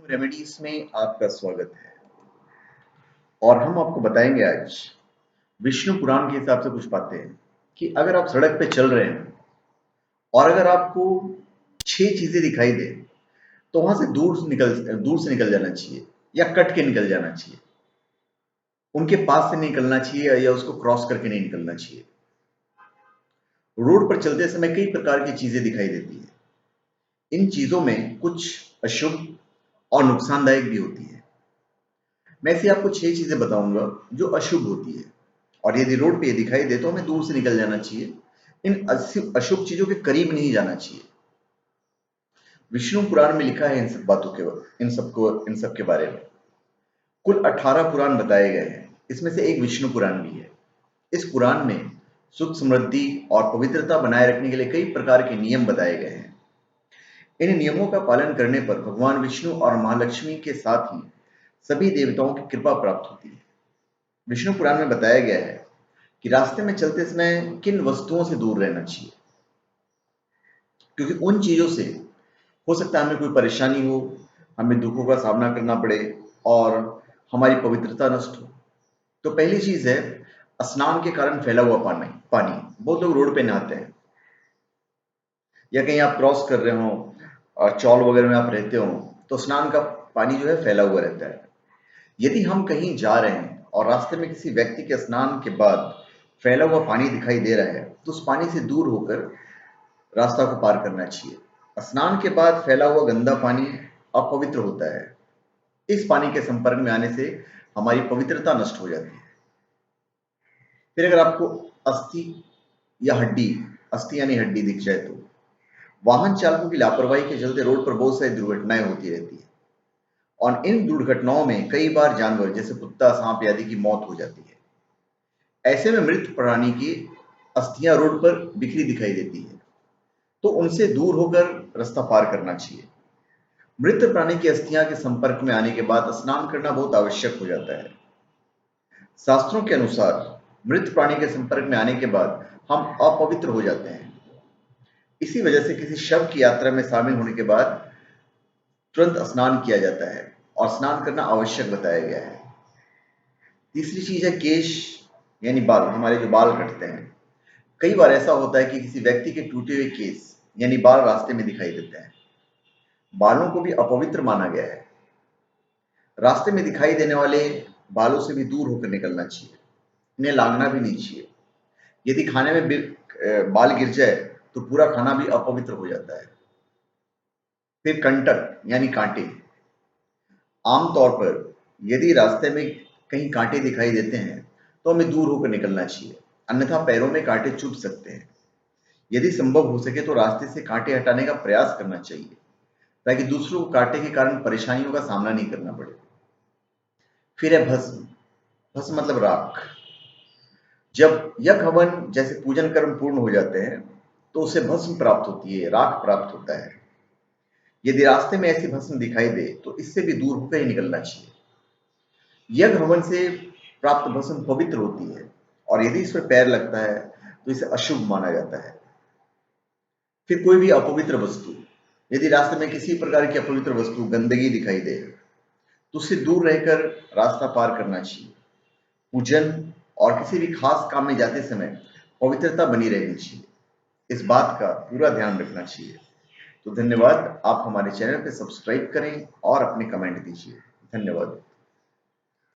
Remedies में आपका स्वागत है। और हम आपको बताएंगे आज विष्णु पुराण के हिसाब से कुछ बातें कि अगर आप सड़क पे चल रहे हैं और अगर आपको 6 चीजें दिखाई दे तो वहां से दूर से निकल जाना चाहिए या कट के निकल जाना चाहिए। उनके पास से नहीं निकलना चाहिए या उसको क्रॉस करके नहीं निकलना चाहिए। रोड पर चलते समय कई प्रकार की चीजें दिखाई देती है। इन चीजों में कुछ अशुभ और नुकसानदायक भी होती है। मैं ऐसी आपको 6 चीजें बताऊंगा जो अशुभ होती है, और यदि रोड पे ये दिखाई दे तो हमें दूर से निकल जाना चाहिए। इन अशुभ चीजों के करीब नहीं जाना चाहिए। विष्णु पुराण में लिखा है इन सब बातों के इन सब के बारे में। कुल 18 पुराण बताए गए हैं। इसमें से एक विष्णु पुराण भी है। इस पुराण में सुख समृद्धि और पवित्रता बनाए रखने के लिए कई प्रकार के नियम बताए गए हैं। इन नियमों का पालन करने पर भगवान विष्णु और महालक्ष्मी के साथ ही सभी देवताओं की कृपा प्राप्त होती है। विष्णु पुराण में बताया गया है कि रास्ते में चलते समय किन वस्तुओं से दूर रहना चाहिए, क्योंकि उन चीजों से हो सकता है हमें कोई परेशानी हो, हमें दुखों का सामना करना पड़े और हमारी पवित्रता नष्ट हो। तो पहली चीज है स्नान के कारण फैला हुआ पानी पानी बहुत लोग रोड पे नहाते हैं या कहीं आप क्रॉस कर रहे हो और चौल वगैरह में आप रहते हो तो स्नान का पानी जो है फैला हुआ रहता है। यदि हम कहीं जा रहे हैं और रास्ते में किसी व्यक्ति के स्नान के बाद फैला हुआ पानी दिखाई दे रहा है तो उस पानी से दूर होकर रास्ता को पार करना चाहिए। स्नान के बाद फैला हुआ गंदा पानी अपवित्र होता है। इस पानी के संपर्क में आने से हमारी पवित्रता नष्ट हो जाती है। फिर अगर आपको अस्थि या हड्डी, अस्थि यानी हड्डी दिख जाए तो वाहन चालकों की लापरवाही के चलते रोड पर बहुत सारी दुर्घटनाएं होती रहती है, और इन दुर्घटनाओं में कई बार जानवर जैसे कुत्ता, सांप आदि की मौत हो जाती है। ऐसे में मृत प्राणी की अस्थियां रोड पर बिखरी दिखाई देती है, तो उनसे दूर होकर रास्ता पार करना चाहिए। मृत प्राणी की अस्थियां के संपर्क में आने के बाद स्नान करना बहुत आवश्यक हो जाता है। शास्त्रों के अनुसार मृत प्राणी के संपर्क में आने के बाद हम अपवित्र हो जाते हैं। इसी वजह से किसी शव की यात्रा में शामिल होने के बाद तुरंत स्नान किया जाता है और स्नान करना आवश्यक बताया गया है। तीसरी चीज है केश यानी बाल, हमारे जो बाल कटते हैं। कई बार ऐसा होता है कि किसी व्यक्ति के टूटे हुए केस यानी बाल रास्ते में दिखाई देते हैं। बालों को भी अपवित्र माना गया है। रास्ते में दिखाई देने वाले बालों से भी दूर होकर निकलना चाहिए। इन्हें लांघना भी नहीं चाहिए। यदि खाने में बाल गिर जाए तो पूरा खाना भी अपवित्र हो जाता है। फिर कंटक यानी कांटे। आमतौर पर यदि रास्ते में कहीं कांटे दिखाई देते हैं तो हमें दूर होकर निकलना चाहिए, अन्यथा पैरों में कांटे चुभ सकते हैं। यदि संभव हो सके तो रास्ते से कांटे हटाने का प्रयास करना चाहिए ताकि दूसरों को कांटे के कारण परेशानियों का सामना नहीं करना पड़े। फिर है भस्म। भस्म मतलब राख। जब यज्ञ हवन जैसे पूजन कर्म पूर्ण हो जाते हैं तो उसे भस्म प्राप्त होती है, राख प्राप्त होता है। यदि रास्ते में ऐसी भस्म दिखाई दे तो इससे भी दूर होकर ही निकलना चाहिए। यज्ञ हवन से प्राप्त भस्म पवित्र होती है, और यदि इस पर पैर लगता है तो इसे अशुभ माना जाता है। फिर कोई भी अपवित्र वस्तु, यदि रास्ते में किसी प्रकार की अपवित्र वस्तु, गंदगी दिखाई दे तो उससे दूर रहकर रास्ता पार करना चाहिए। पूजन और किसी भी खास काम में जाते समय पवित्रता बनी रहनी चाहिए। इस बात का पूरा ध्यान रखना चाहिए। तो धन्यवाद। आप हमारे चैनल पे सब्सक्राइब करें और अपने कमेंट दीजिए। धन्यवाद।